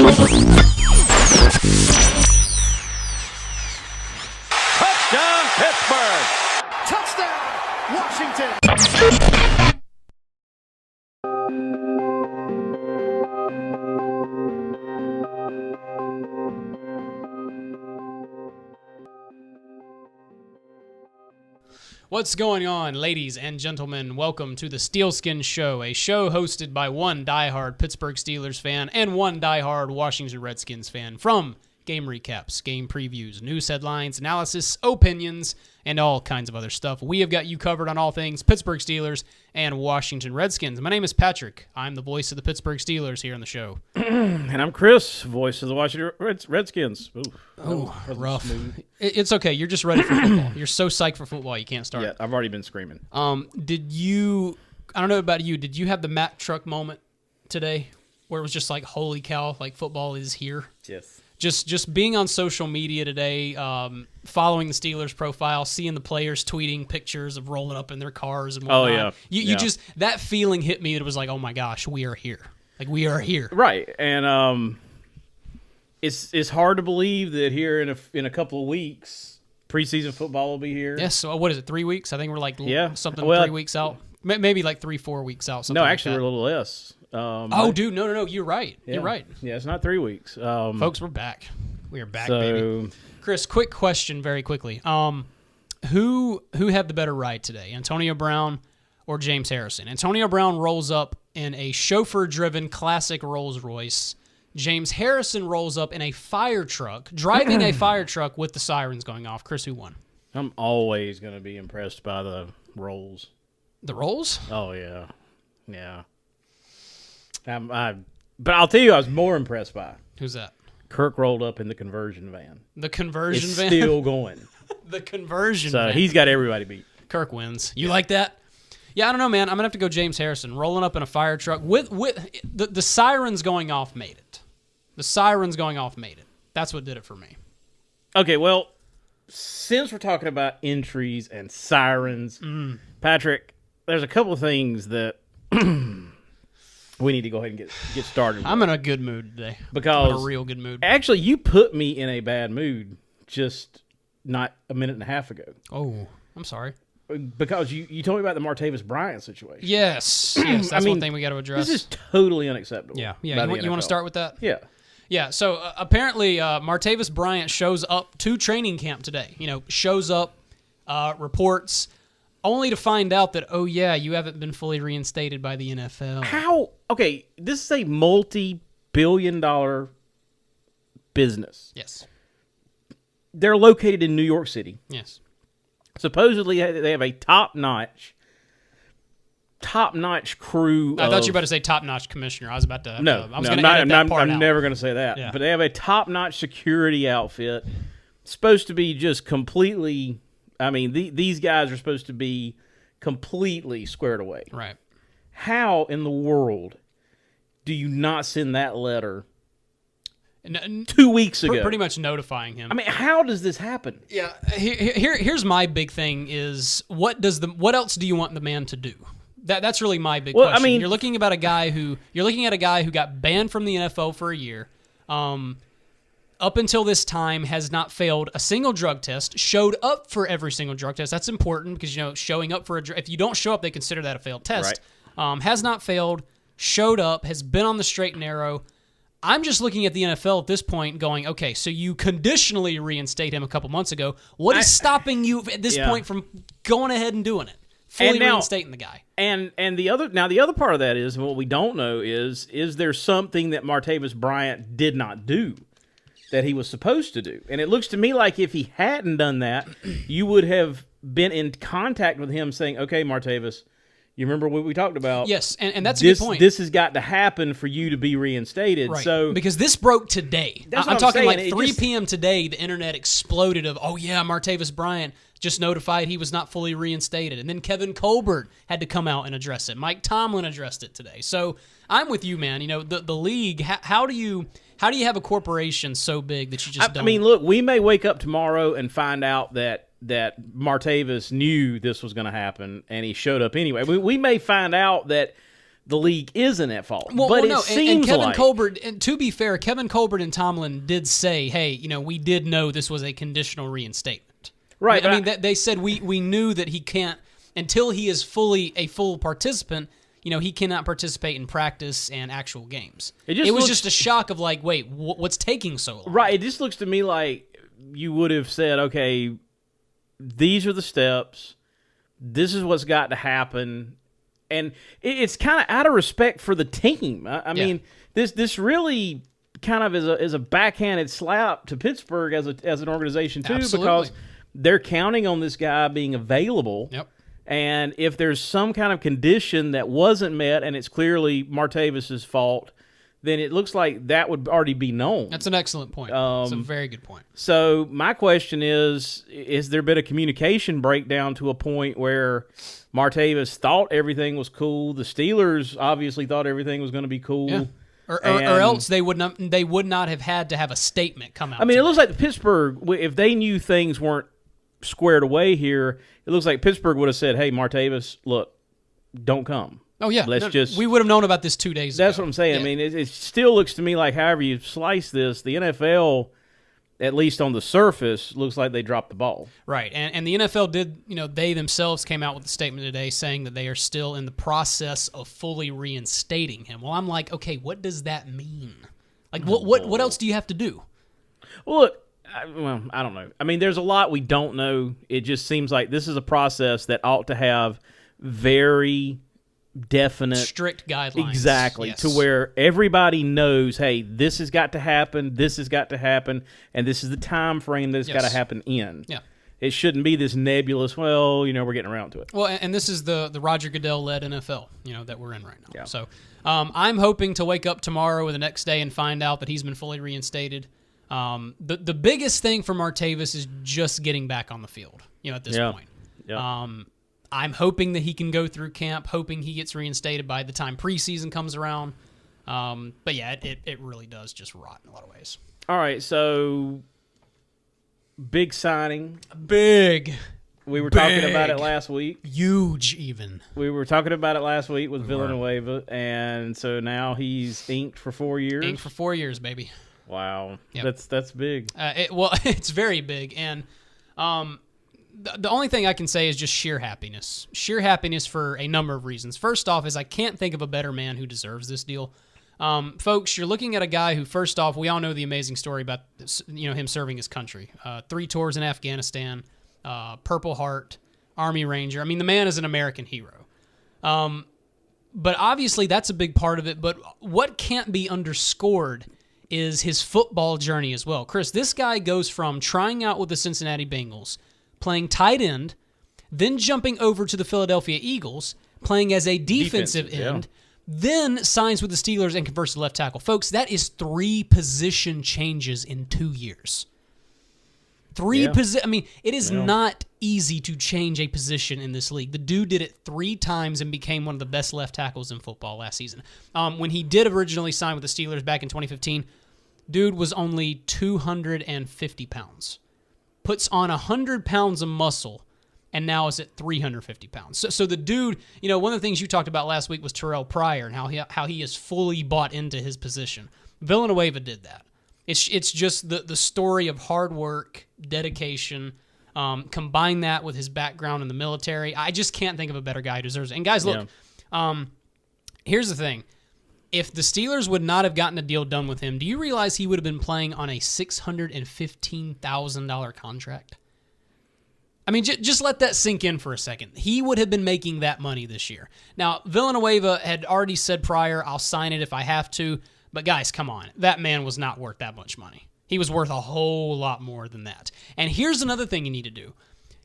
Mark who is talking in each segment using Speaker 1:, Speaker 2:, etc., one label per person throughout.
Speaker 1: Touchdown, Pittsburgh!
Speaker 2: Touchdown, Washington!
Speaker 3: What's going on, ladies and gentlemen? Welcome to the Steelskin Show, a show hosted by one diehard Pittsburgh Steelers fan and one diehard Washington Redskins fan from game recaps, game previews, news headlines, analysis, opinions, and all kinds of other stuff. We have got you covered on all things Pittsburgh Steelers and Washington Redskins. My name is Patrick. I'm the voice of the Pittsburgh Steelers here on the show.
Speaker 4: And I'm Chris, voice of the Washington Redskins.
Speaker 3: Oh, rough. It's okay. You're just ready for football. You're so psyched for football you can't start.
Speaker 4: Yeah, I've already been screaming.
Speaker 3: Did you, I don't know about you, did you have the Mack truck moment today where it was just like, holy cow, like football is here?
Speaker 4: Yes.
Speaker 3: Just being on social media today, following the Steelers profile, seeing the players tweeting pictures of rolling up in their cars and whatnot.
Speaker 4: Oh, yeah.
Speaker 3: You just, that feeling hit me. It was like, oh my gosh, we are here. Like, we are here.
Speaker 4: Right. And it's hard to believe that here in a couple of weeks, preseason football will be here.
Speaker 3: Yes. So what is it, 3 weeks? I think we're like 3 weeks out. Maybe like 3-4 weeks out.
Speaker 4: No, actually, we're a little less.
Speaker 3: Dude, no, you're right.
Speaker 4: Yeah.
Speaker 3: You're right.
Speaker 4: Yeah, it's not 3 weeks.
Speaker 3: Folks, we're back. We are back, baby. Chris, quick question very quickly. Who had the better ride today, Antonio Brown or James Harrison? Antonio Brown rolls up in a chauffeur-driven classic Rolls-Royce. James Harrison rolls up in a fire truck, driving a fire truck with the sirens going off. Chris, who won?
Speaker 4: I'm always going to be impressed by the Rolls.
Speaker 3: The Rolls?
Speaker 4: Oh, yeah. Yeah. But I'll tell you, I was more impressed by.
Speaker 3: Who's that?
Speaker 4: Kirk rolled up in the conversion van.
Speaker 3: The conversion van?
Speaker 4: It's still going.
Speaker 3: The conversion van.
Speaker 4: So he's got everybody beat.
Speaker 3: Kirk wins. You like that? Yeah, I don't know, man. I'm going to have to go James Harrison. Rolling up in a fire truck with the sirens going off made it. The sirens going off made it. That's what did it for me.
Speaker 4: Okay, well, since we're talking about entries and sirens, Patrick, there's a couple of things that we need to go ahead and get started with.
Speaker 3: I'm in a good mood today.
Speaker 4: Because
Speaker 3: I'm in a real good mood.
Speaker 4: Actually, you put me in a bad mood just not a minute and a half ago.
Speaker 3: Oh, I'm sorry.
Speaker 4: Because you told me about the Martavis Bryant situation.
Speaker 3: Yes. That's one thing we got to address.
Speaker 4: This is totally unacceptable.
Speaker 3: Yeah. You want to start with that?
Speaker 4: Yeah.
Speaker 3: Yeah, so apparently Martavis Bryant shows up to training camp today. Shows up, reports, only to find out that, oh, yeah, you haven't been fully reinstated by the NFL.
Speaker 4: How? Okay, this is a multi-billion-dollar business.
Speaker 3: Yes.
Speaker 4: They're located in New York City.
Speaker 3: Yes.
Speaker 4: Supposedly, they have a top-notch crew.
Speaker 3: I thought you were about to say top-notch commissioner. I was about to.
Speaker 4: No,
Speaker 3: I was going to edit that part out.
Speaker 4: I'm never going to say that.
Speaker 3: Yeah.
Speaker 4: But they have a top-notch security outfit. Supposed to be just completely. I mean, these guys are supposed to be completely squared away.
Speaker 3: Right.
Speaker 4: How in the world do you not send that letter 2 weeks ago?
Speaker 3: Pretty much notifying him.
Speaker 4: I mean, how does this happen?
Speaker 3: Yeah. Here's my big thing: is what else do you want the man to do? That's really my big question. I mean, you're looking at a guy who got banned from the NFL for a year. Up until this time, has not failed a single drug test. Showed up for every single drug test. That's important because showing up for if you don't show up, they consider that a failed test. Right. Has not failed. Showed up. Has been on the straight and narrow. I'm just looking at the NFL at this point going, okay, so you conditionally reinstate him a couple months ago. What is stopping you at this point from going ahead and doing it? Fully reinstating the guy.
Speaker 4: And the other part of that is, what we don't know is there something that Martavis Bryant did not do that he was supposed to do? And it looks to me like if he hadn't done that, you would have been in contact with him saying, okay, Martavis, you remember what we talked about?
Speaker 3: Yes, and that's a good point.
Speaker 4: This has got to happen for you to be reinstated.
Speaker 3: Right.
Speaker 4: So
Speaker 3: because this broke today. I'm talking
Speaker 4: saying.
Speaker 3: like 3 p.m. today, the internet exploded of, oh yeah, Martavis Bryant just notified he was not fully reinstated. And then Kevin Colbert had to come out and address it. Mike Tomlin addressed it today. So I'm with you, man. The league, how do you have a corporation so big that you just don't?
Speaker 4: I mean, look, we may wake up tomorrow and find out that Martavis knew this was going to happen and he showed up anyway. We may find out that the league isn't at fault.
Speaker 3: Well,
Speaker 4: but
Speaker 3: no,
Speaker 4: it seems
Speaker 3: and Kevin
Speaker 4: like
Speaker 3: Colbert, and to be fair, Kevin Colbert and Tomlin did say, hey, we did know this was a conditional reinstatement.
Speaker 4: Right.
Speaker 3: I mean, they said we knew that he can't, until he is fully a full participant, he cannot participate in practice and actual games. It was just a shock of like, wait, what's taking so long?
Speaker 4: Right. It just looks to me like you would have said, okay, these are the steps. This is what's got to happen. And it's kind of out of respect for the team. I mean, this really kind of is a backhanded slap to Pittsburgh as an organization too,
Speaker 3: Absolutely.
Speaker 4: because they're counting on this guy being available.
Speaker 3: Yep.
Speaker 4: And if there's some kind of condition that wasn't met, and it's clearly Martavis's fault, then it looks like that would already be known.
Speaker 3: That's an excellent point. It's a very good point.
Speaker 4: So my question is there been a communication breakdown to a point where Martavis thought everything was cool? The Steelers obviously thought everything was going to be cool.
Speaker 3: Yeah. Or else they would not have had to have a statement come out.
Speaker 4: I mean, it looks like Pittsburgh, if they knew things weren't squared away here, it looks like Pittsburgh would have said, hey, Martavis, look, don't come.
Speaker 3: Oh, yeah. We would have known about this 2 days ago.
Speaker 4: That's what I'm saying.
Speaker 3: Yeah.
Speaker 4: I mean, it still looks to me like however you slice this, the NFL, at least on the surface, looks like they dropped the ball.
Speaker 3: Right. And the NFL did, they themselves came out with a statement today saying that they are still in the process of fully reinstating him. Well, I'm like, okay, what does that mean? Like, what else do you have to do?
Speaker 4: Well, look, I don't know. I mean, there's a lot we don't know. It just seems like this is a process that ought to have very definite,
Speaker 3: strict guidelines.
Speaker 4: Exactly.
Speaker 3: Yes.
Speaker 4: To where everybody knows, hey, this has got to happen, and this is the time frame that it's got to happen in.
Speaker 3: Yeah.
Speaker 4: It shouldn't be this nebulous, well, we're getting around to it.
Speaker 3: Well, and this is the Roger Goodell-led NFL, that we're in right now.
Speaker 4: Yeah.
Speaker 3: So I'm hoping to wake up tomorrow or the next day and find out that he's been fully reinstated. The biggest thing for Martavis is just getting back on the field, at this point.
Speaker 4: Yeah.
Speaker 3: I'm hoping that he can go through camp, hoping he gets reinstated by the time preseason comes around. But yeah, it really does just rot in a lot of ways.
Speaker 4: All right, so big signing.
Speaker 3: Big.
Speaker 4: We were talking about it last week.
Speaker 3: Huge, even.
Speaker 4: We were talking about it last week with Villenueva, and so now he's inked for 4 years.
Speaker 3: Inked for 4 years, baby.
Speaker 4: Wow,
Speaker 3: Yep.
Speaker 4: That's big.
Speaker 3: It's very big, and the only thing I can say is just sheer happiness. Sheer happiness for a number of reasons. First off is I can't think of a better man who deserves this deal. Folks, you're looking at a guy who, first off, we all know the amazing story about him serving his country. 3 tours in Afghanistan, Purple Heart, Army Ranger. I mean, the man is an American hero. But obviously that's a big part of it. But what can't be underscored is his football journey as well. Chris, this guy goes from trying out with the Cincinnati Bengals, playing tight end, then jumping over to the Philadelphia Eagles, playing as a defensive end, then signs with the Steelers and converts to left tackle. Folks, that is 3 position changes in 2 years. I mean, it is not easy to change a position in this league. The dude did it 3 times and became one of the best left tackles in football last season. When he did originally sign with the Steelers back in 2015, dude was only 250 pounds. Puts on 100 pounds of muscle, and now is at 350 pounds. So the dude, one of the things you talked about last week was Terrell Pryor and how he is fully bought into his position. Villanueva did that. It's just the story of hard work, dedication. Combine that with his background in the military. I just can't think of a better guy who deserves it. And guys, look, here's the thing. If the Steelers would not have gotten a deal done with him, do you realize he would have been playing on a $615,000 contract? I mean, just let that sink in for a second. He would have been making that money this year. Now, Villanueva had already said prior, I'll sign it if I have to. But guys, come on. That man was not worth that much money. He was worth a whole lot more than that. And here's another thing you need to do.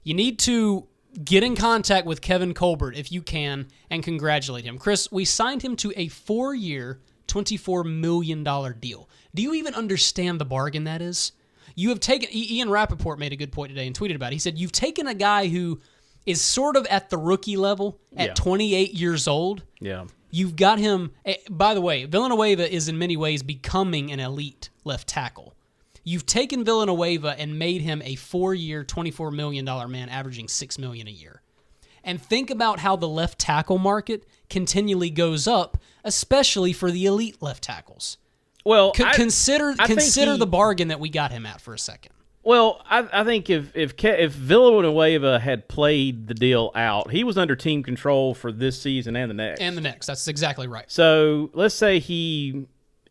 Speaker 3: You need to get in contact with Kevin Colbert if you can and congratulate him. Chris, we signed him to a 4-year, $24 million deal. Do you even understand the bargain that is? You have taken, Ian Rappaport made a good point today and tweeted about it. He said, you've taken a guy who is sort of at the rookie level at 28 years old.
Speaker 4: Yeah.
Speaker 3: You've got him, by the way, Villanueva is in many ways becoming an elite left tackle. You've taken Villanueva and made him a 4-year, $24 million man averaging $6 million a year. And think about how the left tackle market continually goes up, especially for the elite left tackles.
Speaker 4: Well,
Speaker 3: consider the bargain that we got him at for a second.
Speaker 4: Well, I think if Villanueva had played the deal out, he was under team control for this season and the next.
Speaker 3: That's exactly right.
Speaker 4: So let's say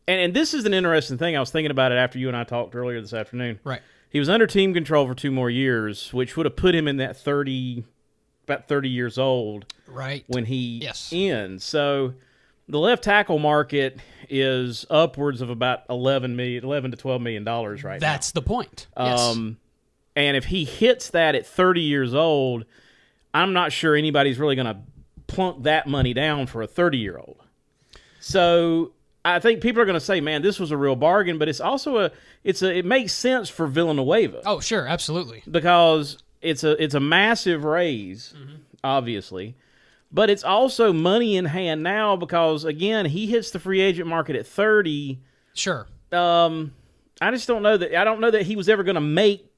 Speaker 4: and this is an interesting thing. I was thinking about it after you and I talked earlier this afternoon.
Speaker 3: Right.
Speaker 4: He was under team control for 2 more years, which would have put him in that about 30 years old.
Speaker 3: Right.
Speaker 4: When he ends. So the left tackle market is upwards of about $11 to $12 million right now.
Speaker 3: That's the point. Yes.
Speaker 4: And if he hits that at 30 years old, I'm not sure anybody's really going to plunk that money down for a 30-year-old. So I think people are going to say, man, this was a real bargain, but it's also it makes sense for Villanueva.
Speaker 3: Oh, sure, absolutely.
Speaker 4: Because it's a massive raise, obviously. But it's also money in hand now because, again, he hits the free agent market at 30.
Speaker 3: Sure.
Speaker 4: I just don't know that. I don't know that he was ever going to make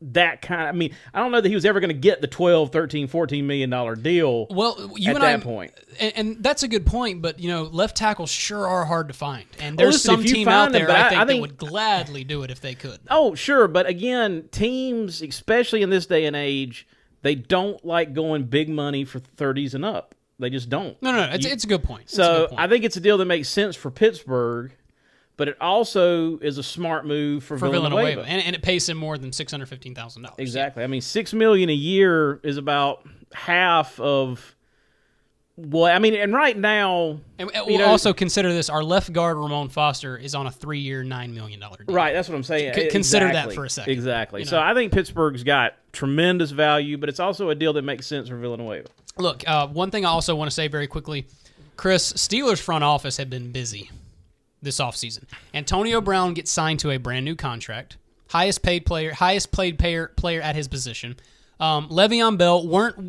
Speaker 4: that kind of. I mean, I don't know that he was ever going to get the $12, $13, $14 million deal.
Speaker 3: Well,
Speaker 4: at that point,
Speaker 3: and that's a good point. But left tackles sure are hard to find, and there's some team out there I think that would gladly do it if they could.
Speaker 4: Oh, sure, but again, teams, especially in this day and age, they don't like going big money for 30s and up. They just don't.
Speaker 3: No. It's a good point.
Speaker 4: So I think it's a deal that makes sense for Pittsburgh, but it also is a smart move for Villanueva.
Speaker 3: And it pays him more than $615,000.
Speaker 4: Exactly. I mean, $6 million a year is about half of what. I mean, and right now,
Speaker 3: and we'll also consider this: our left guard Ramon Foster is on a 3-year, $9 million deal.
Speaker 4: Right. That's what I'm saying.
Speaker 3: Consider that for a second.
Speaker 4: Exactly. So I think Pittsburgh's got tremendous value, but it's also a deal that makes sense for Villanueva.
Speaker 3: Look, one thing I also want to say very quickly, Chris, Steelers front office have been busy this offseason. Antonio Brown gets signed to a brand new contract, highest paid player at his position. Le'Veon Bell,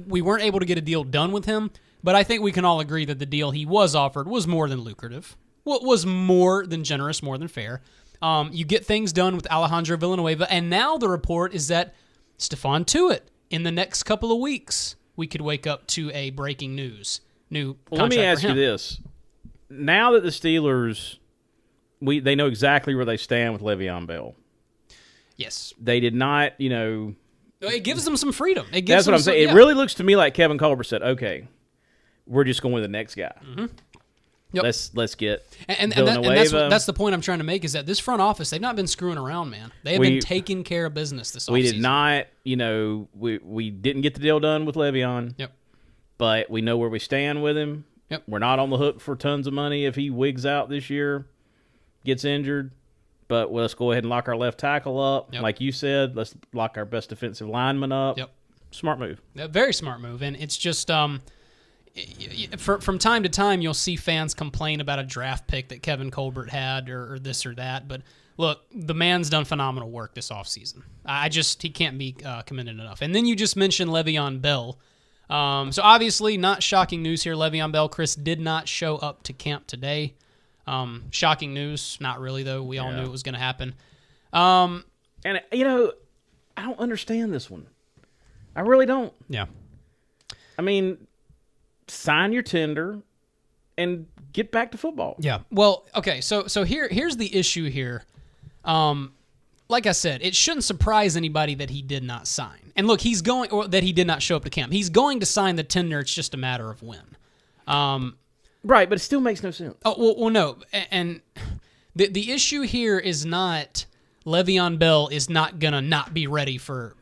Speaker 3: we weren't able to get a deal done with him, but I think we can all agree that the deal he was offered was more than lucrative. Was more than generous, more than fair. You get things done with Alejandro Villanueva, and now the report is that Stephon Tuitt, in the next couple of weeks, we could wake up to a breaking news. New contract.
Speaker 4: Let me ask you this. Now that the Steelers, they know exactly where they stand with Le'Veon Bell.
Speaker 3: Yes.
Speaker 4: They did not,
Speaker 3: It gives them some freedom.
Speaker 4: That's what I'm saying. It really looks to me like Kevin Colbert said, okay, we're just going with the next guy.
Speaker 3: Mm-hmm. Yep.
Speaker 4: Let's get
Speaker 3: and that's the point I'm trying to make is that this front office, they've not been screwing around, man. They have been taking care of business this offseason.
Speaker 4: We did not, we didn't get the deal done with Le'Veon.
Speaker 3: Yep.
Speaker 4: But we know where we stand with him.
Speaker 3: Yep.
Speaker 4: We're not on the hook for tons of money if he wigs out this year, gets injured. But let's go ahead and lock our left tackle up.
Speaker 3: Yep.
Speaker 4: Like you said, let's lock our best defensive lineman up.
Speaker 3: Yep.
Speaker 4: Smart move.
Speaker 3: Very smart move. And it's just from time to time, you'll see fans complain about a draft pick that Kevin Colbert had or this or that. But look, the man's done phenomenal work this offseason. He can't be commended enough. And then you just mentioned Le'Veon Bell. So obviously, not shocking news here. Le'Veon Bell, Chris, did not show up to camp today. Shocking news. Not really, though. We all knew it was going to happen.
Speaker 4: And, I don't understand this one. I really don't.
Speaker 3: Yeah.
Speaker 4: I mean, sign your tender and get back to football.
Speaker 3: Yeah. Well, okay. So here's the issue here. Like I said, it shouldn't surprise anybody that he did not sign. And look, that he did not show up to camp. He's going to sign the tender. It's just a matter of when.
Speaker 4: Right, but it still makes no sense.
Speaker 3: Oh, well, no. And the issue here is not Le'Veon Bell is not going to not be ready for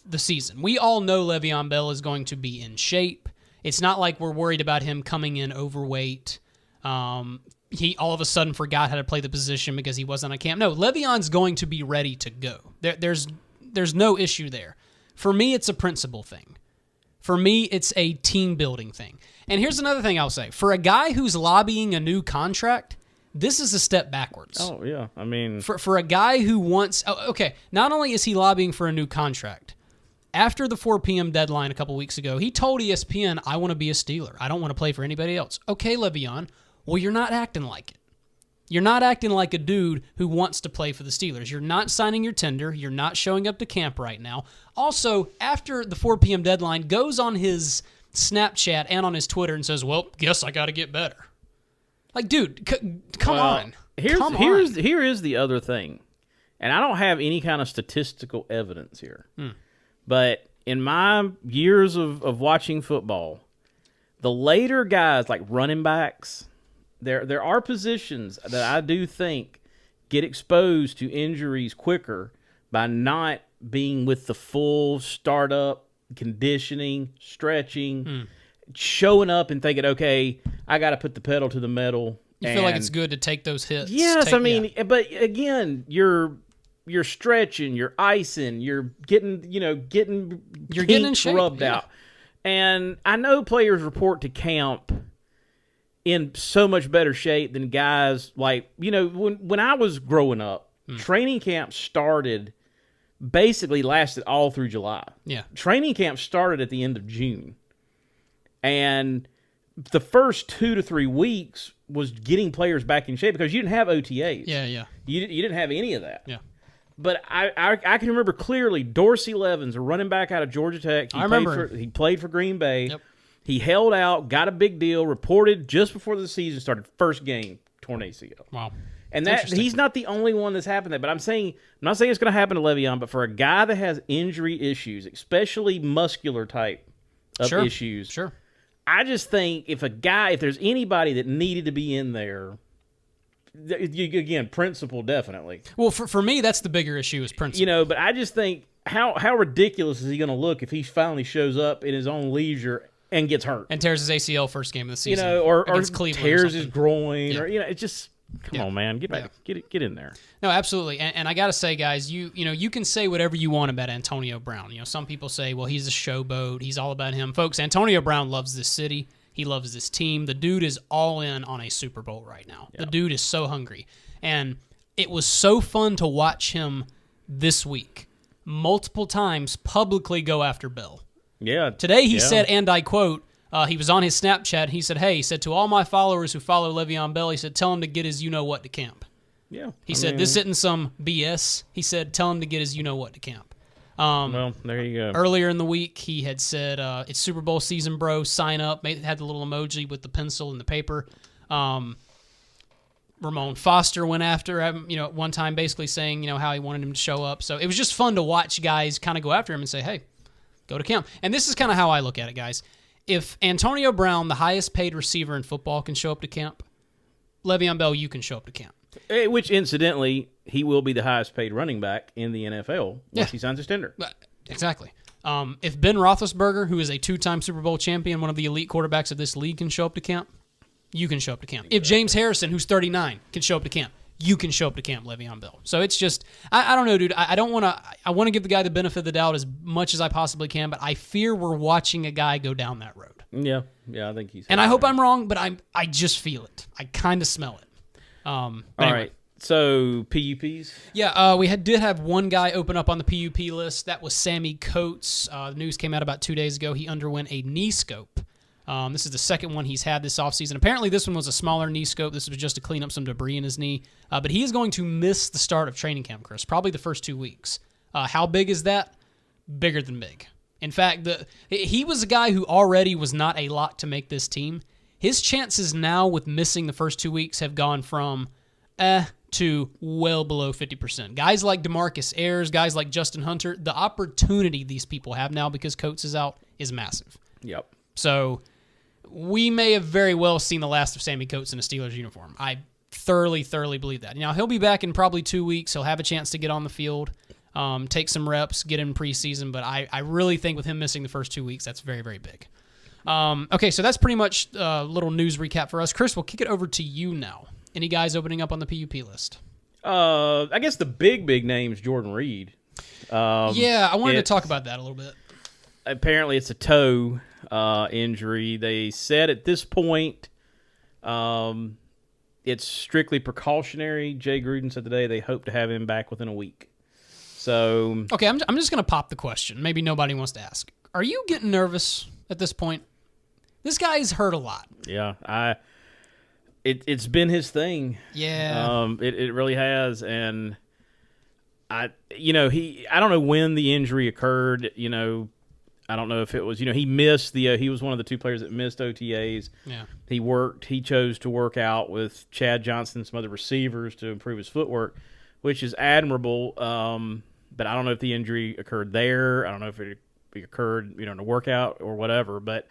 Speaker 3: the season. We all know Le'Veon Bell is going to be in shape. It's not like we're worried about him coming in overweight. He all of a sudden forgot how to play the position because he wasn't on camp. No, Le'Veon's going to be ready to go. There's no issue there. For me, it's a principle thing. For me, it's a team-building thing. And here's another thing I'll say. For a guy who's lobbying a new contract, this is a step backwards.
Speaker 4: Oh, yeah. I mean...
Speaker 3: For a guy who wants... Okay, not only is he lobbying for a new contract, after the 4 p.m. deadline a couple weeks ago, he told ESPN, I want to be a Steeler. I don't want to play for anybody else. Okay, Le'Veon, well, you're not acting like it. You're not acting like a dude who wants to play for the Steelers. You're not signing your tender. You're not showing up to camp right now. Also, after the 4 p.m. deadline, goes on his Snapchat and on his Twitter and says, well, guess I got to get better. Like, dude, come on.
Speaker 4: Here is the other thing. And I don't have any kind of statistical evidence here. But in my years of watching football, the later guys, like running backs, there are positions that I do think get exposed to injuries quicker by not being with the full startup, conditioning, stretching, showing up and thinking, okay, I got to put the pedal to the metal.
Speaker 3: You feel like it's good to take those hits.
Speaker 4: Yes, but again, you're stretching, you're icing, you're getting in shape, rubbed out. And I know players report to camp in so much better shape than guys like, when I was growing up, training camp lasted all through July.
Speaker 3: Yeah.
Speaker 4: Training camp started at the end of June. And the first 2 to 3 weeks was getting players back in shape because you didn't have OTAs.
Speaker 3: Yeah, yeah.
Speaker 4: You didn't have any of that.
Speaker 3: Yeah.
Speaker 4: But I can remember clearly Dorsey Levens, a running back out of Georgia Tech. He played for Green Bay.
Speaker 3: Yep.
Speaker 4: He held out, got a big deal, reported just before the season started. First game, torn ACL.
Speaker 3: Wow.
Speaker 4: And he's not the only one that's happened that. But I'm not saying it's going to happen to Le'Veon, but for a guy that has injury issues, especially muscular type of issues, I just think if there's anybody that needed to be in there, again, principle definitely.
Speaker 3: Well, for me, that's the bigger issue is principle.
Speaker 4: But I just think how ridiculous is he going to look if he finally shows up in his own leisure and gets hurt
Speaker 3: and tears his ACL first game of the season,
Speaker 4: or tears his groin, or it's just come on, man, get back, get in there.
Speaker 3: No, absolutely, and I got to say, guys, you can say whatever you want about Antonio Brown. Some people say, well, he's a showboat, he's all about him, folks. Antonio Brown loves this city. He loves this team. The dude is all in on a Super Bowl right now. Yep. The dude is so hungry. And it was so fun to watch him this week multiple times publicly go after Bill.
Speaker 4: Yeah.
Speaker 3: Today he said, and I quote, he was on his Snapchat. He said, to all my followers who follow Le'Veon Bell, he said, tell him to get his you-know-what to camp.
Speaker 4: Yeah.
Speaker 3: He said, this isn't some BS. He said, tell him to get his you-know-what to camp.
Speaker 4: Well, there you go.
Speaker 3: Earlier in the week, he had said, it's Super Bowl season, bro. Sign up. Had the little emoji with the pencil and the paper. Ramon Foster went after him, at one time basically saying, how he wanted him to show up. So it was just fun to watch guys kind of go after him and say, hey, go to camp. And this is kind of how I look at it, guys. If Antonio Brown, the highest paid receiver in football, can show up to camp, Le'Veon Bell, you can show up to camp.
Speaker 4: Which, incidentally, he will be the highest paid running back in the NFL once he signs his tender.
Speaker 3: Exactly. If Ben Roethlisberger, who is a 2-time Super Bowl champion, one of the elite quarterbacks of this league, can show up to camp, you can show up to camp. If James Harrison, who's 39, can show up to camp, you can show up to camp, Le'Veon Bell. So it's just, I don't know, dude. I want to give the guy the benefit of the doubt as much as I possibly can, but I fear we're watching a guy go down that road.
Speaker 4: Yeah, I think he's.
Speaker 3: And I hope I'm wrong, but I just feel it. I kind of smell it.
Speaker 4: All right. So PUPs?
Speaker 3: Yeah, we did have one guy open up on the PUP list. That was Sammy Coates. The news came out about 2 days ago. He underwent a knee scope. This is the second one he's had this offseason. Apparently, this one was a smaller knee scope. This was just to clean up some debris in his knee. But he is going to miss the start of training camp, Chris, probably the first 2 weeks. How big is that? Bigger than big. In fact, he was a guy who already was not a lock to make this team. His chances now with missing the first 2 weeks have gone from to well below 50%. Guys like DeMarcus Ayers, guys like Justin Hunter, the opportunity these people have now because Coates is out is massive.
Speaker 4: Yep.
Speaker 3: So we may have very well seen the last of Sammy Coates in a Steelers uniform. I thoroughly believe that. Now, he'll be back in probably 2 weeks. He'll have a chance to get on the field, take some reps, get in preseason, but I really think with him missing the first 2 weeks, that's very, very big. Okay, so that's pretty much a little news recap for us. Chris, we'll kick it over to you now. Any guys opening up on the PUP list?
Speaker 4: I guess the big name is Jordan Reed.
Speaker 3: I wanted to talk about that a little bit.
Speaker 4: Apparently, it's a toe injury. They said at this point it's strictly precautionary. Jay Gruden said today they hope to have him back within a week. So
Speaker 3: okay, I'm just going to pop the question. Maybe nobody wants to ask. Are you getting nervous at this point? This guy's hurt a lot.
Speaker 4: Yeah, It's been his thing.
Speaker 3: Yeah.
Speaker 4: It really has, and I don't know when the injury occurred. I don't know if it was, he missed he was one of the 2 players that missed OTAs.
Speaker 3: Yeah.
Speaker 4: He chose to work out with Chad Johnson and some other receivers to improve his footwork, which is admirable. But I don't know if the injury occurred there. I don't know if it occurred, in a workout or whatever. But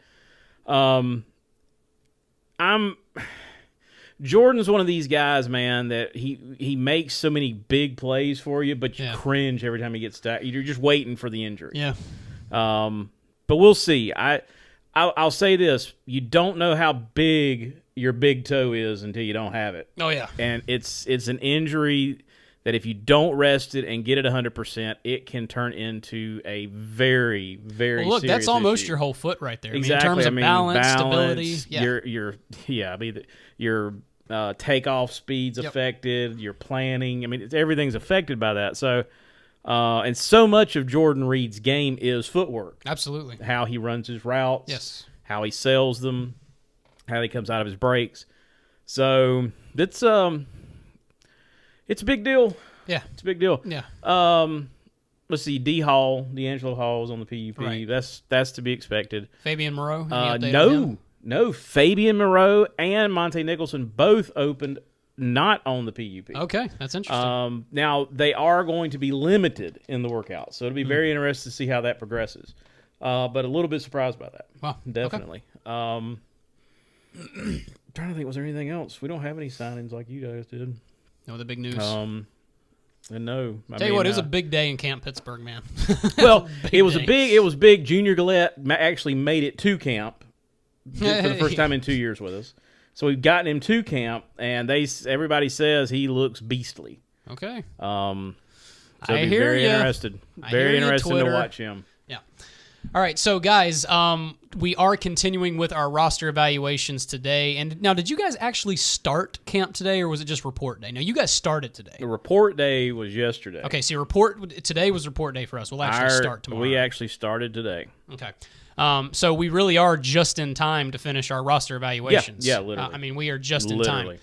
Speaker 4: Jordan's one of these guys, man, that he makes so many big plays for you, but you cringe every time he gets stacked. You're just waiting for the injury.
Speaker 3: Yeah.
Speaker 4: But we'll see. I'll say this: you don't know how big your big toe is until you don't have it.
Speaker 3: Oh yeah.
Speaker 4: And it's an injury that if you don't rest it and get it 100%, it can turn into a very, very
Speaker 3: look,
Speaker 4: serious
Speaker 3: that's almost
Speaker 4: issue.
Speaker 3: your whole foot right there.
Speaker 4: Exactly.
Speaker 3: I mean, in terms of balance, stability.
Speaker 4: Your takeoff speed's affected. Your planning. I mean, everything's affected by that. So, and so much of Jordan Reed's game is footwork.
Speaker 3: Absolutely.
Speaker 4: How he runs his routes.
Speaker 3: Yes. How
Speaker 4: he sells them. How he comes out of his breaks. So it's a big deal.
Speaker 3: Yeah.
Speaker 4: It's a big deal.
Speaker 3: Yeah.
Speaker 4: Let's see. D'Angelo Hall's on the PUP.
Speaker 3: Right.
Speaker 4: That's to be expected.
Speaker 3: Fabian Moreau.
Speaker 4: No. Fabian Moreau and Monte Nicholson both opened not on the PUP.
Speaker 3: Okay, that's interesting.
Speaker 4: Now they are going to be limited in the workout, so it'll be very interesting to see how that progresses. But a little bit surprised by that.
Speaker 3: Wow.
Speaker 4: Definitely. Okay. Trying to think, was there anything else? We don't have any signings like you guys did.
Speaker 3: No, the big news.
Speaker 4: And no.
Speaker 3: Tell you what, it was a big day in Camp Pittsburgh, man.
Speaker 4: Well, it was big. Junior Gillette actually made it to camp for the first time in 2 years with us. So we've gotten him to camp, and everybody says he looks beastly.
Speaker 3: Okay.
Speaker 4: So
Speaker 3: I
Speaker 4: be
Speaker 3: hear
Speaker 4: very
Speaker 3: ya.
Speaker 4: interested.
Speaker 3: I
Speaker 4: Very
Speaker 3: hear ya,
Speaker 4: interested to
Speaker 3: Twitter.
Speaker 4: watch him.
Speaker 3: Yeah. All right, so guys, we are continuing with our roster evaluations today. And now, did you guys actually start camp today, or was it just report day? No, you guys started today.
Speaker 4: The report day was yesterday.
Speaker 3: Okay, so today was report day for us. We'll actually start tomorrow.
Speaker 4: We actually started today.
Speaker 3: Okay. So we really are just in time to finish our roster evaluations.
Speaker 4: Yeah, literally.
Speaker 3: I mean, we are just in time.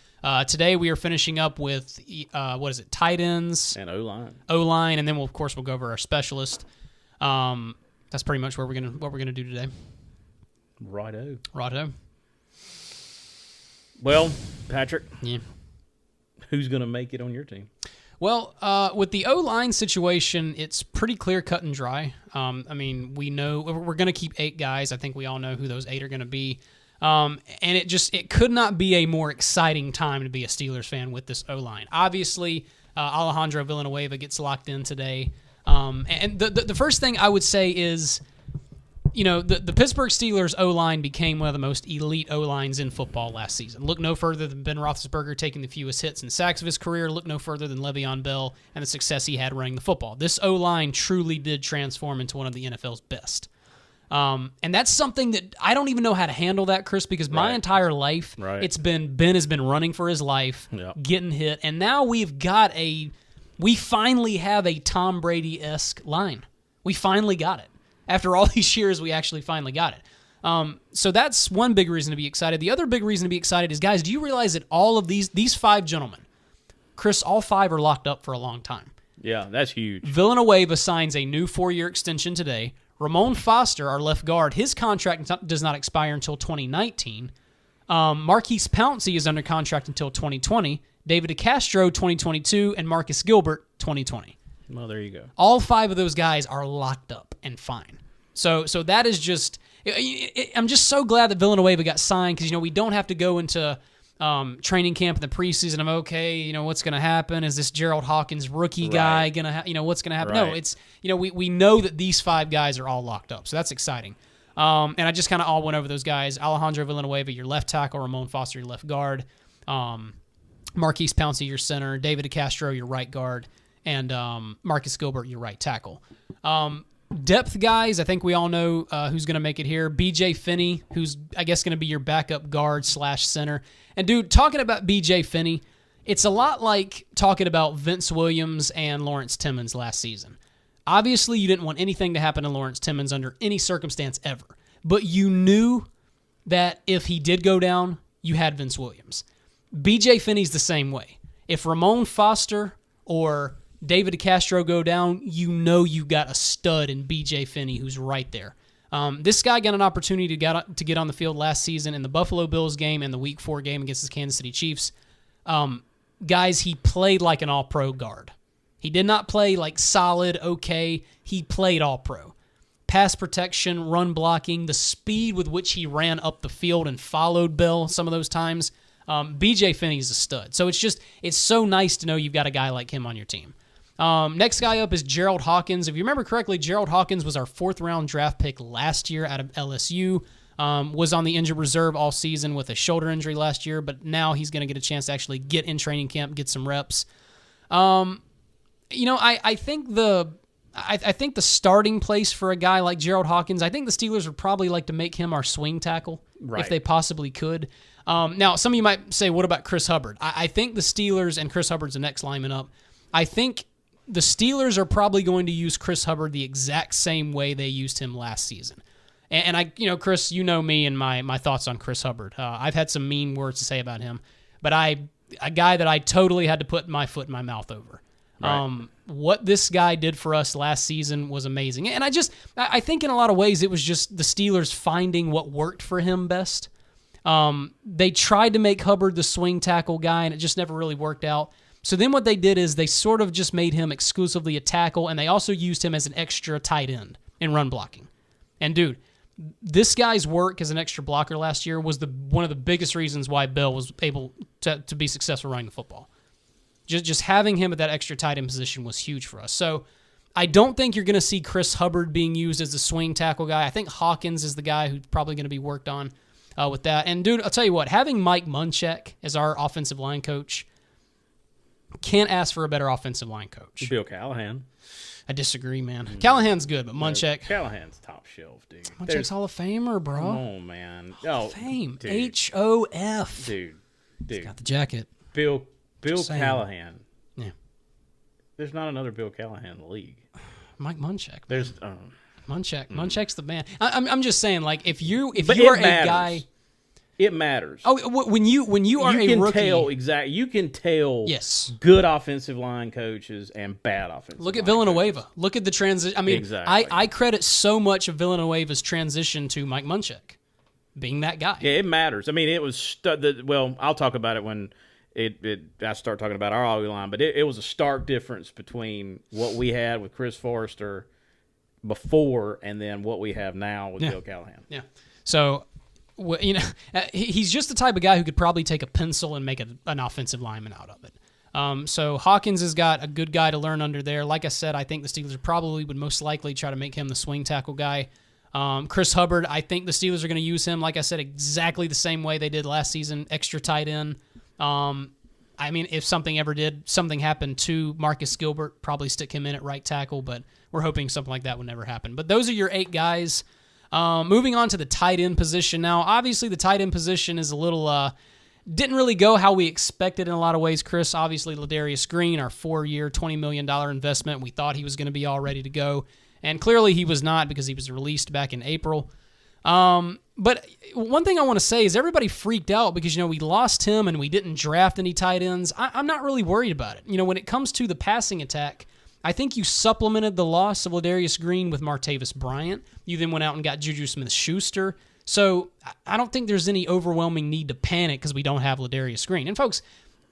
Speaker 3: Today we are finishing up with tight ends
Speaker 4: and
Speaker 3: O-line, and then we'll go over our specialist. That's pretty much what we're gonna do today.
Speaker 4: Righto.
Speaker 3: Well,
Speaker 4: Patrick.
Speaker 3: Yeah.
Speaker 4: Who's gonna make it on your team?
Speaker 3: Well, with the O-line situation, it's pretty clear, cut and dry. I mean, we know we're going to keep 8 guys. I think we all know who those 8 are going to be. And it could not be a more exciting time to be a Steelers fan with this O-line. Obviously, Alejandro Villenueva gets locked in today. And the first thing I would say is, the Pittsburgh Steelers O-line became one of the most elite O-lines in football last season. Look no further than Ben Roethlisberger taking the fewest hits and sacks of his career. Look no further than Le'Veon Bell and the success he had running the football. This O-line truly did transform into one of the NFL's best. And that's something that I don't even know how to handle that, Chris, because my entire life, Ben has been running for his life, getting hit, and now we finally have a Tom Brady-esque line. We finally got it. After all these years, we actually finally got it. So that's one big reason to be excited. The other big reason to be excited is, guys, do you realize that all of these 5 gentlemen, Chris, all 5 are locked up for a long time?
Speaker 4: Yeah, that's huge.
Speaker 3: Villanueva signs a new 4-year extension today. Ramon Foster, our left guard, his contract does not expire until 2019. Marquise Pouncey is under contract until 2020. David DeCastro, 2022, and Marcus Gilbert, 2020.
Speaker 4: Well, there you go.
Speaker 3: All 5 of those guys are locked up and fine. So that is just I'm just so glad that Villanueva got signed, because we don't have to go into training camp in the preseason of, okay, what's going to happen? Is this Gerald Hawkins rookie guy going to what's going to happen?
Speaker 4: Right.
Speaker 3: No, it's we know that these 5 guys are all locked up. So that's exciting. And I just kind of all went over those guys. Alejandro Villanueva, your left tackle. Ramon Foster, your left guard. Marquise Pouncey, your center. David DeCastro, your right guard. And Marcus Gilbert, your right tackle. Depth guys, I think we all know who's going to make it here. B.J. Finney, who's, I guess, going to be your backup guard / center. And, dude, talking about B.J. Finney, it's a lot like talking about Vince Williams and Lawrence Timmons last season. Obviously, you didn't want anything to happen to Lawrence Timmons under any circumstance ever. But you knew that if he did go down, you had Vince Williams. B.J. Finney's the same way. If Ramon Foster or David DeCastro go down, you got a stud in B.J. Finney who's right there. This guy got an opportunity to get on the field last season in the Buffalo Bills game and the Week 4 game against the Kansas City Chiefs. Guys, he played like an all-pro guard. He did not play like solid, okay. He played all-pro. Pass protection, run blocking, the speed with which he ran up the field and followed Bell some of those times. B.J. Finney's a stud. So it's so nice to know you've got a guy like him on your team. Next guy up is Gerald Hawkins. If you remember correctly, Gerald Hawkins was our 4th-round draft pick last year out of LSU. Was on the injured reserve all season with a shoulder injury last year, but now he's going to get a chance to actually get in training camp, get some reps. I think the starting place for a guy like Gerald Hawkins, I think the Steelers would probably like to make him our swing tackle if they possibly could. Now, some of you might say, what about Chris Hubbard? I think the Steelers, and Chris Hubbard's the next lineman up, I think the Steelers are probably going to use Chris Hubbard the exact same way they used him last season. And I, Chris, you know me and my thoughts on Chris Hubbard. I've had some mean words to say about him, but a guy that I totally had to put my foot in my mouth over. Right. What this guy did for us last season was amazing. And I think in a lot of ways it was just the Steelers finding what worked for him best. They tried to make Hubbard the swing tackle guy, and it just never really worked out. So then what they did is they sort of just made him exclusively a tackle, and they also used him as an extra tight end in run blocking. And dude, this guy's work as an extra blocker last year was one of the biggest reasons why Bell was able to be successful running the football. Just having him at that extra tight end position was huge for us. So I don't think you're going to see Chris Hubbard being used as a swing tackle guy. I think Hawkins is the guy who's probably going to be worked on with that. And dude, I'll tell you what, having Mike Munchak as our offensive line coach, can't ask for a better offensive line coach.
Speaker 4: Bill Callahan.
Speaker 3: I disagree, man. Callahan's good, but Munchak.
Speaker 4: Callahan's top shelf, dude.
Speaker 3: Munchak's Hall of Famer, bro.
Speaker 4: Oh, man.
Speaker 3: Hall of Fame. Dude. H-O-F.
Speaker 4: Dude.
Speaker 3: He's got the jacket.
Speaker 4: Bill Callahan.
Speaker 3: Yeah.
Speaker 4: There's not another Bill Callahan in the league.
Speaker 3: Mike Munchak.
Speaker 4: There's
Speaker 3: Munchak. Munchak's the man. I'm just saying, like, if you are a guy.
Speaker 4: It matters.
Speaker 3: Oh, when you are a rookie,
Speaker 4: you can tell
Speaker 3: yes,
Speaker 4: good offensive line coaches and bad offensive.
Speaker 3: Look at
Speaker 4: line
Speaker 3: Villanueva.
Speaker 4: coaches.
Speaker 3: Look at the transition. I mean,
Speaker 4: exactly.
Speaker 3: I credit so much of Villanueva's transition to Mike Munchak being that guy.
Speaker 4: Yeah, it matters. I mean, it was well. I'll talk about it when I start talking about our O line, but it was a stark difference between what we had with Chris Forrester before and then what we have now with Bill Callahan.
Speaker 3: Yeah. So. He's just the type of guy who could probably take a pencil and make an offensive lineman out of it. So Hawkins has got a good guy to learn under there. Like I said, I think the Steelers probably would most likely try to make him the swing tackle guy. Chris Hubbard, I think the Steelers are going to use him, like I said, exactly the same way they did last season, extra tight end. I mean, if something happened to Marcus Gilbert, probably stick him in at right tackle, but we're hoping something like that would never happen. But those are your 8 guys. Moving on to the tight end position now. Obviously, the tight end position is a little didn't really go how we expected in a lot of ways, Chris. Obviously, Ladarius Green, our 4-year, $20 million investment, we thought he was going to be all ready to go. And clearly he was not because he was released back in April. But one thing I want to say is everybody freaked out because, we lost him and we didn't draft any tight ends. I'm not really worried about it. When it comes to the passing attack, I think you supplemented the loss of Ladarius Green with Martavis Bryant. You then went out and got Juju Smith-Schuster. So I don't think there's any overwhelming need to panic because we don't have Ladarius Green. And folks,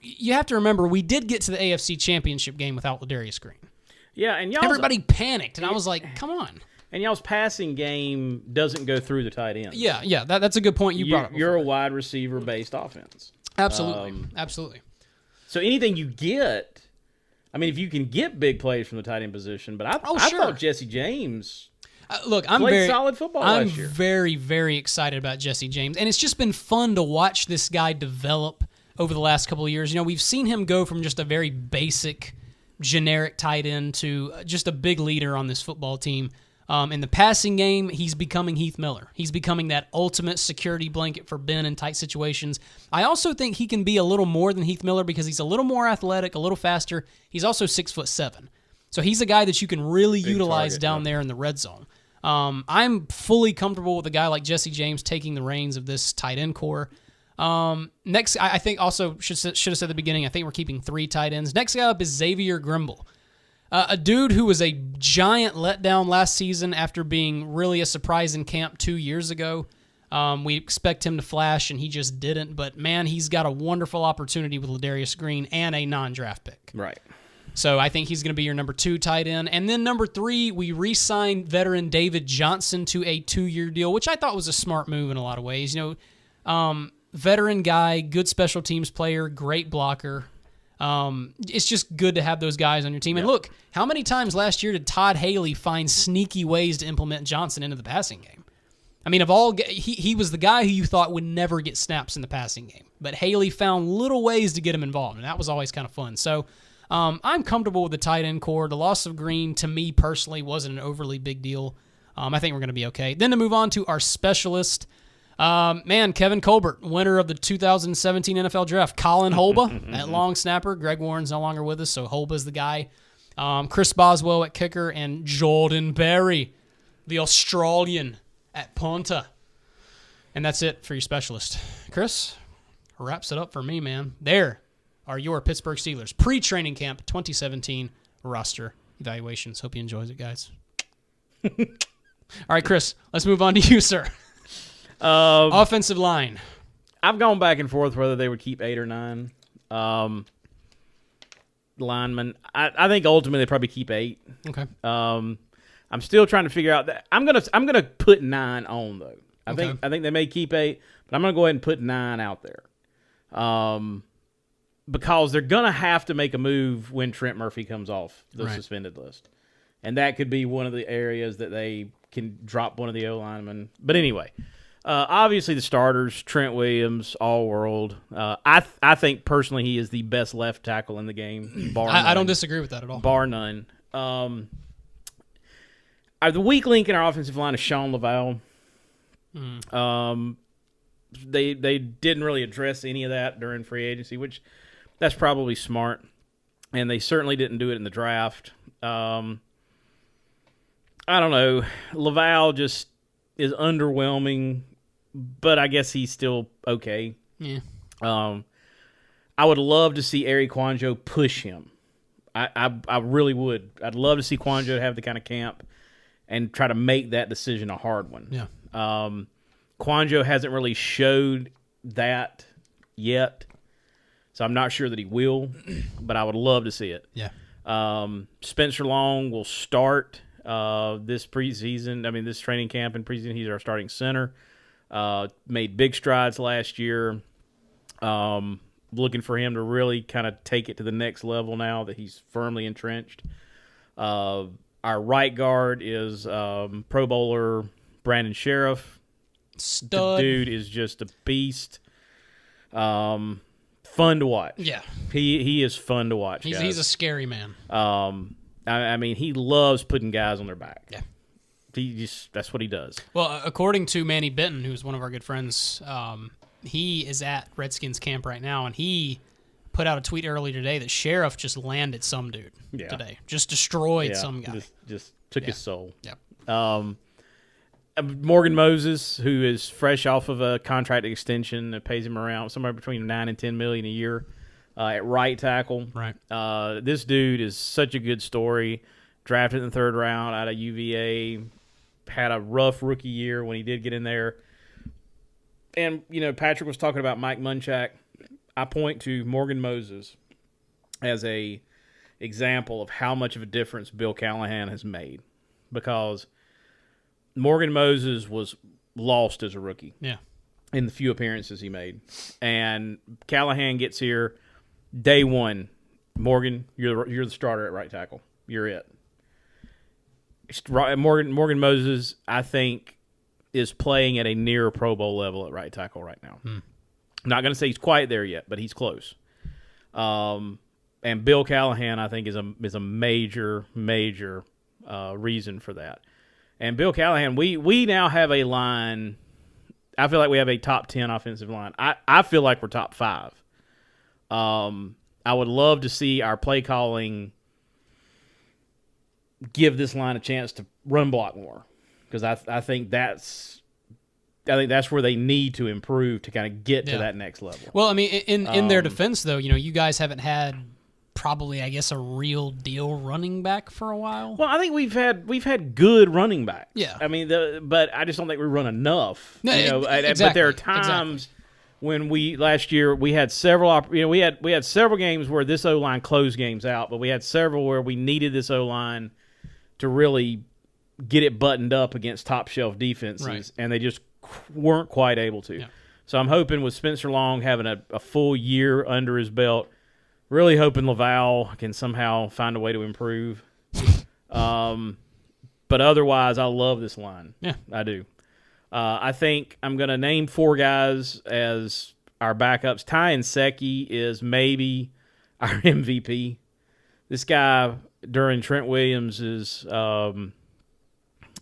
Speaker 3: you have to remember, we did get to the AFC Championship game without Ladarius Green.
Speaker 4: Yeah, and
Speaker 3: everybody panicked, and I was like, come on.
Speaker 4: And y'all's passing game doesn't go through the tight ends.
Speaker 3: Yeah, that's a good point you brought up.
Speaker 4: You're a wide receiver-based offense.
Speaker 3: Absolutely.
Speaker 4: So anything you get, I mean, if you can get big plays from the tight end position, but I thought Jesse James played solid football last year.
Speaker 3: I'm very, very excited about Jesse James, and it's just been fun to watch this guy develop over the last couple of years. We've seen him go from just a very basic, generic tight end to just a big leader on this football team. In the passing game, he's becoming Heath Miller. He's becoming that ultimate security blanket for Ben in tight situations. I also think he can be a little more than Heath Miller because he's a little more athletic, a little faster. He's also 6'7". So he's a guy that you can really utilize down there in the red zone. I'm fully comfortable with a guy like Jesse James taking the reins of this tight end core. Next, I think also should have said at the beginning, I think we're keeping 3 tight ends. Next guy up is Xavier Grimble. A dude who was a giant letdown last season after being really a surprise in camp 2 years ago. We expect him to flash, and he just didn't. But, man, he's got a wonderful opportunity with Ladarius Green and a non-draft pick.
Speaker 4: Right.
Speaker 3: So I think he's going to be your number 2 tight end. And then number 3, we re-signed veteran David Johnson to a 2-year deal, which I thought was a smart move in a lot of ways. Veteran guy, good special teams player, great blocker. It's just good to have those guys on your team. And look, how many times last year did Todd Haley find sneaky ways to implement Johnson into the passing game? I mean, he was the guy who you thought would never get snaps in the passing game. But Haley found little ways to get him involved, and that was always kind of fun. So I'm comfortable with the tight end core. The loss of Green, to me personally, wasn't an overly big deal. I think we're going to be okay. Then to move on to our specialist, Kevin Colbert, winner of the 2017 NFL Draft. Colin Holba at long snapper. Greg Warren's no longer with us, so Holba's the guy. Chris Boswell at kicker, and Jordan Berry, the Australian, at punter. And that's it for your specialist. Chris, wraps it up for me, man. There are your Pittsburgh Steelers pre-training camp 2017 roster evaluations. Hope you enjoyed it, guys. All right, Chris, let's move on to you, sir. Offensive line.
Speaker 4: I've gone back and forth whether they would keep 8 or 9 linemen. I think ultimately they probably keep 8.
Speaker 3: Okay.
Speaker 4: I'm still trying to figure out that I'm gonna put 9 on though. I think they may keep 8, but I'm gonna go ahead and put 9 out there. Because they're gonna have to make a move when Trent Murphy comes off the suspended list, and that could be one of the areas that they can drop one of the O linemen. But anyway, obviously the starters: Trent Williams, all world. I think personally he is the best left tackle in the game. Bar none.
Speaker 3: I don't disagree with that at all.
Speaker 4: Bar none. The weak link in our offensive line is Sean Laval. They didn't really address any of that during free agency, which that's probably smart. And they certainly didn't do it in the draft. I don't know. Laval just is underwhelming, but I guess he's still okay.
Speaker 3: Yeah.
Speaker 4: I would love to see Eric Kwanjo push him. I really would. I'd love to see Kwanjo have the kind of camp and try to make that decision a hard one.
Speaker 3: Yeah.
Speaker 4: Kwanjo hasn't really showed that yet, so I'm not sure that he will, but I would love to see it.
Speaker 3: Yeah.
Speaker 4: Spencer Long will start this preseason. I mean, this training camp and preseason. He's our starting center. Made big strides last year. Looking for him to really kind of take it to the next level now that he's firmly entrenched. Our right guard is Pro Bowler Brandon Sheriff.
Speaker 3: Stud.
Speaker 4: The dude is just a beast. Fun to watch.
Speaker 3: Yeah.
Speaker 4: He is fun to watch,
Speaker 3: He's a scary man.
Speaker 4: I mean, he loves putting guys on their back.
Speaker 3: Yeah.
Speaker 4: That's what he does.
Speaker 3: Well, according to Manny Benton, who's one of our good friends, he is at Redskins camp right now, and he put out a tweet earlier today that Sheriff just landed some dude today. Just destroyed some guy.
Speaker 4: Just took his soul.
Speaker 3: Yep.
Speaker 4: Morgan Moses, who is fresh off of a contract extension that pays him around somewhere between $9 and $10 million a year at right tackle.
Speaker 3: Right.
Speaker 4: This dude is such a good story. Drafted in the 3rd round out of UVA. Had a rough rookie year when he did get in there. And, Patrick was talking about Mike Munchak. I point to Morgan Moses as a example of how much of a difference Bill Callahan has made, because Morgan Moses was lost as a rookie.
Speaker 3: Yeah.
Speaker 4: In the few appearances he made. And Callahan gets here day one. Morgan, you're the starter at right tackle. You're it. Morgan Moses, I think, is playing at a near Pro Bowl level at right tackle right now. I'm not going to say he's quite there yet, but he's close. And Bill Callahan, I think, is a major reason for that. And Bill Callahan, we now have a line. I feel like we have a top 10 offensive line. I feel like we're top 5. I would love to see our play calling give this line a chance to run block more, because I think that's where they need to improve to kind of get to that next level.
Speaker 3: Well, I mean, in their defense, though, you guys haven't had probably, I guess, a real deal running back for a while.
Speaker 4: Well, I think we've had good running backs.
Speaker 3: Yeah.
Speaker 4: I mean, but I just don't think we run enough.
Speaker 3: No,
Speaker 4: But there are times when last year we had several. We had several games where this O-line closed games out, but we had several where we needed this O-line to really get it buttoned up against top shelf defenses, and they just weren't quite able to.
Speaker 3: Yeah.
Speaker 4: So I'm hoping with Spencer Long having a full year under his belt, really hoping Laval can somehow find a way to improve. But otherwise, I love this line.
Speaker 3: Yeah,
Speaker 4: I do. I think I'm going to name 4 guys as our backups. Ty Nsekhe is maybe our MVP. This guy, during Trent Williams'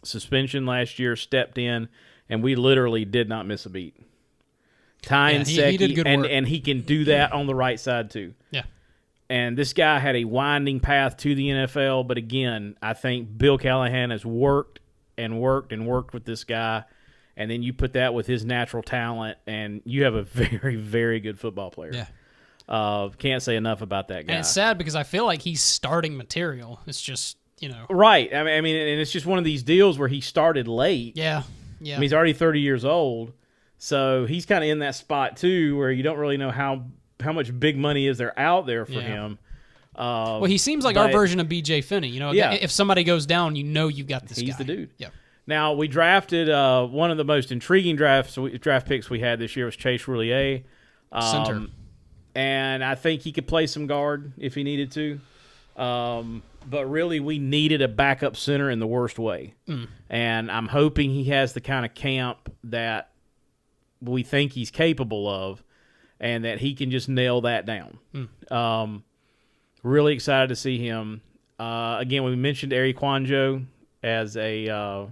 Speaker 4: suspension last year, stepped in, and we literally did not miss a beat. Ty Nsekhe,
Speaker 3: he did good work.
Speaker 4: And he can do that on the right side too.
Speaker 3: Yeah.
Speaker 4: And this guy had a winding path to the NFL, but again, I think Bill Callahan has worked with this guy, and then you put that with his natural talent, and you have a very, very good football player.
Speaker 3: Yeah.
Speaker 4: Can't say enough about that guy.
Speaker 3: And it's sad because I feel like he's starting material. It's just,
Speaker 4: Right. I mean, and it's just one of these deals where he started late.
Speaker 3: Yeah.
Speaker 4: I mean, he's already 30 years old, so he's kind of in that spot too where you don't really know how much big money is there out there for him.
Speaker 3: Well, he seems like our version of B.J. Finney. If somebody goes down, you've got this guy.
Speaker 4: He's the dude.
Speaker 3: Yeah.
Speaker 4: Now, we drafted one of the most intriguing draft picks we had this year was Chase Roulier.
Speaker 3: Center.
Speaker 4: And I think he could play some guard if he needed to. But really, we needed a backup center in the worst way. And I'm hoping he has the kind of camp that we think he's capable of and that he can just nail that down. Really excited to see him. Again, we mentioned Eri Kwanjo as a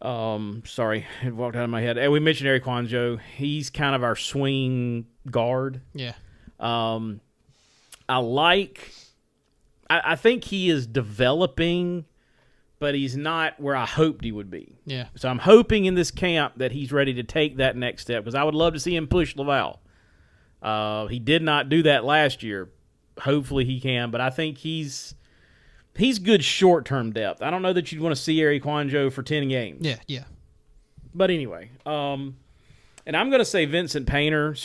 Speaker 4: sorry, it walked out of my head. We mentioned Eri Kwanjo. He's kind of our swing guard.
Speaker 3: Yeah.
Speaker 4: I think he is developing, but he's not where I hoped he would be.
Speaker 3: Yeah.
Speaker 4: So I'm hoping in this camp that he's ready to take that next step because I would love to see him push Laval. He did not do that last year. Hopefully he can, but I think he's good short-term depth. I don't know that you'd want to see Eri Kwanjo for 10 games.
Speaker 3: Yeah.
Speaker 4: But anyway, and I'm going to say Vincent Painter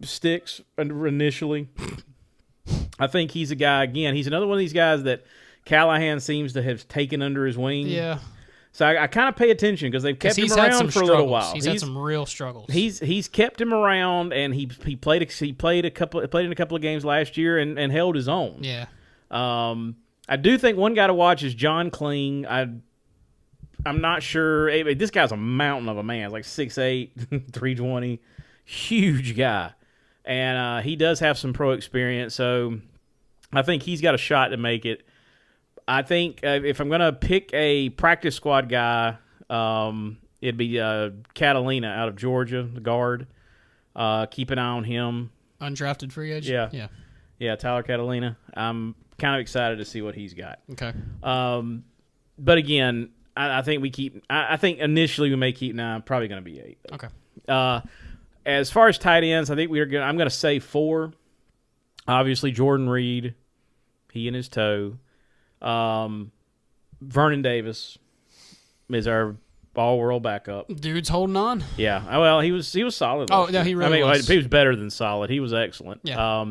Speaker 4: sticks initially. I think he's a guy, again, he's another one of these guys that Callahan seems to have taken under his wing.
Speaker 3: Yeah.
Speaker 4: So I kind of pay attention because they've kept him around for a little while.
Speaker 3: He's had some real struggles.
Speaker 4: He's kept him around, and he played in a couple of games last year and held his own.
Speaker 3: Yeah.
Speaker 4: I do think one guy to watch is John Kling. I'm not sure. This guy's a mountain of a man. Like 6'8", 320, huge guy, and he does have some pro experience. So I think he's got a shot to make it. I think if I'm going to pick a practice squad guy, it'd be Catalina out of Georgia, the guard. Keep an eye on him.
Speaker 3: Undrafted free agent?
Speaker 4: Yeah, Tyler Catalina. I'm kind of excited to see what he's got.
Speaker 3: Okay.
Speaker 4: But again, I think I think initially we may keep 9, probably going to be 8.
Speaker 3: Okay.
Speaker 4: As far as tight ends, I think I'm going to say 4. Obviously, Jordan Reed, he and his toe. Vernon Davis is our all-world backup.
Speaker 3: Dude's holding on.
Speaker 4: Yeah. Well, he was solid.
Speaker 3: Oh, no, he really was.
Speaker 4: He was better than solid. He was excellent.
Speaker 3: Yeah.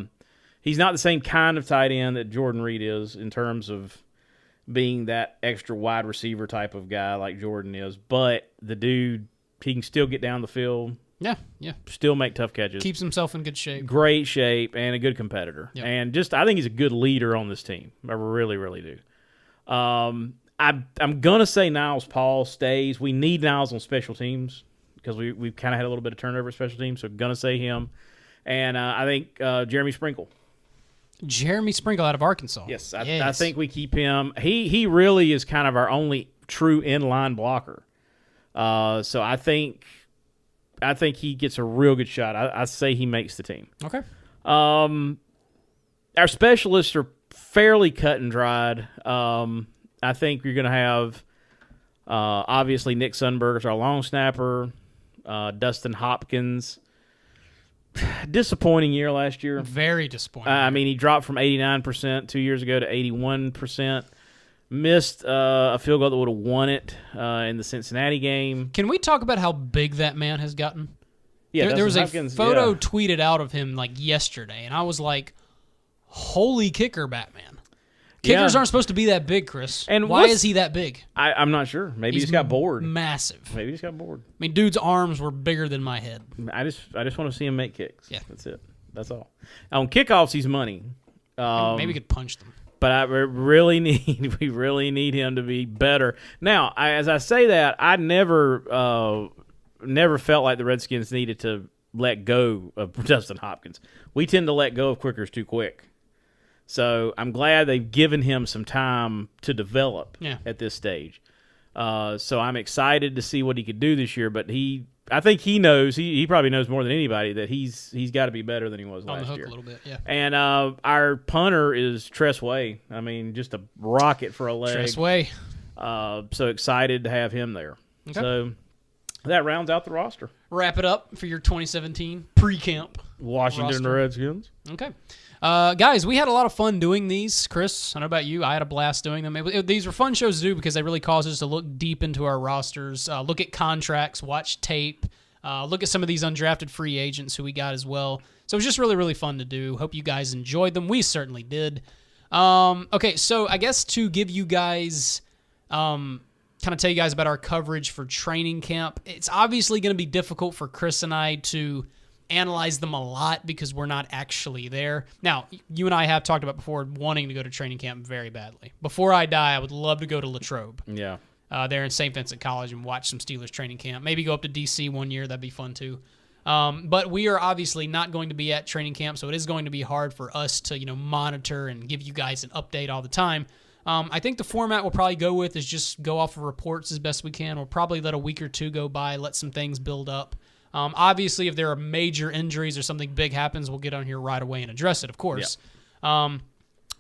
Speaker 4: He's not the same kind of tight end that Jordan Reed is in terms of being that extra wide receiver type of guy like Jordan is, but the dude, he can still get down the field.
Speaker 3: Yeah.
Speaker 4: Still make tough catches.
Speaker 3: Keeps himself in good shape.
Speaker 4: Great shape and a good competitor.
Speaker 3: Yep.
Speaker 4: And I think he's a good leader on this team. I really, really do. I'm going to say Niles Paul stays. We need Niles on special teams because we've kind of had a little bit of turnover at special teams, so I'm going to say him. And I think Jeremy Sprinkle.
Speaker 3: Jeremy Sprinkle out of Arkansas.
Speaker 4: Yes, I think we keep him. He really is kind of our only true inline blocker. So I think he gets a real good shot. I say he makes the team.
Speaker 3: Okay.
Speaker 4: Our specialists are fairly cut and dried. I think you're going to have obviously Nick Sundberg is our long snapper. Dustin Hopkins. disappointing year last year.
Speaker 3: Very disappointing.
Speaker 4: I mean, he dropped from 89% 2 years ago to 81%. Missed a field goal that would have won it in the Cincinnati game.
Speaker 3: Can we talk about how big that man has gotten?
Speaker 4: Yeah,
Speaker 3: there was
Speaker 4: Hopkins,
Speaker 3: a photo tweeted out of him like yesterday, and I was like, holy kicker, Batman. Kickers aren't supposed to be that big, Chris. And why is he that big?
Speaker 4: I'm not sure. Maybe he just got bored.
Speaker 3: Massive.
Speaker 4: Maybe he just got bored.
Speaker 3: I mean, dude's arms were bigger than my head.
Speaker 4: I just want to see him make kicks.
Speaker 3: Yeah.
Speaker 4: That's it. That's all. On kickoffs, he's money.
Speaker 3: Maybe we could punch them.
Speaker 4: But we really need him to be better. Now, as I say that, I never felt like the Redskins needed to let go of Dustin Hopkins. We tend to let go of quickers too quick. So I'm glad they've given him some time to develop at this stage. So I'm excited to see what he could do this year. But I think he knows. He probably knows more than anybody that he's got to be better than he was last year. On the hook
Speaker 3: a little bit, yeah.
Speaker 4: And our punter is Tress Way. I mean, just a rocket for a leg.
Speaker 3: Tress Way.
Speaker 4: So excited to have him there. Okay. So that rounds out the roster.
Speaker 3: Wrap it up for your 2017 pre-camp
Speaker 4: Washington Redskins.
Speaker 3: Okay. Guys, we had a lot of fun doing these. Chris, I don't know about you. I had a blast doing them. These were fun shows to do because they really caused us to look deep into our rosters, look at contracts, watch tape, look at some of these undrafted free agents who we got as well. So it was just really, really fun to do. Hope you guys enjoyed them. We certainly did. Okay, so I guess to give you guys, kind of tell you guys about our coverage for training camp, it's obviously going to be difficult for Chris and I to analyze them a lot because we're not actually there. Now, you and I have talked about before wanting to go to training camp very badly. Before I die, I would love to go to Latrobe.
Speaker 4: Yeah.
Speaker 3: There in St. Vincent College and watch some Steelers training camp. Maybe go up to D.C. one year. That'd be fun too. But we are obviously not going to be at training camp, so it is going to be hard for us to monitor and give you guys an update all the time. I think the format we'll probably go with is just go off of reports as best we can. We'll probably let a week or two go by, let some things build up. Obviously, if there are major injuries or something big happens, we'll get on here right away and address it, of course. Yep.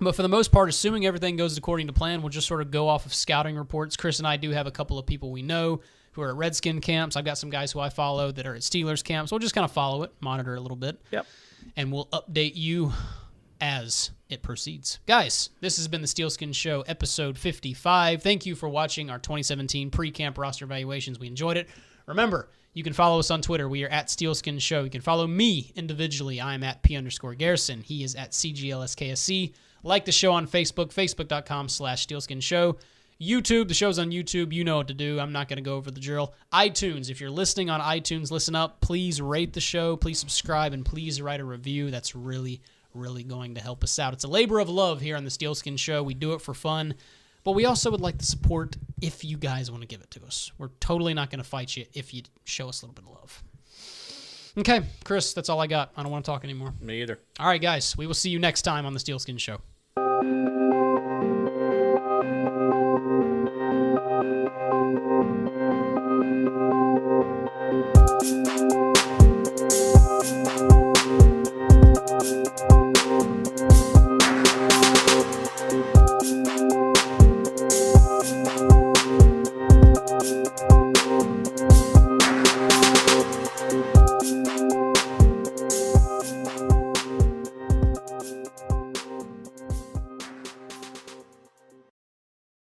Speaker 3: But for the most part, assuming everything goes according to plan, we'll just sort of go off of scouting reports. Chris and I do have a couple of people we know who are at Redskin camps. I've got some guys who I follow that are at Steelers camps. We'll just kind of follow it, monitor it a little bit.
Speaker 4: Yep.
Speaker 3: And we'll update you as it proceeds. Guys, this has been the Steelskin Show, episode 55. Thank you for watching our 2017 pre-camp roster evaluations. We enjoyed it. Remember, you can follow us on Twitter. We are at Steelskin Show. You can follow me individually. I'm at P_Garrison. He is at CGLSKSC. Like the show on Facebook, facebook.com/Steelskin Show. YouTube, the show's on YouTube. You know what to do. I'm not going to go over the drill. iTunes, if you're listening on iTunes, listen up. Please rate the show. Please subscribe, and please write a review. That's really, really going to help us out. It's a labor of love here on the Steelskin Show. We do it for fun. But we also would like the support if you guys want to give it to us. We're totally not going to fight you if you show us a little bit of love. Okay, Chris, that's all I got. I don't want to talk anymore.
Speaker 4: Me either.
Speaker 3: All right, guys, we will see you next time on the Steelskin Show.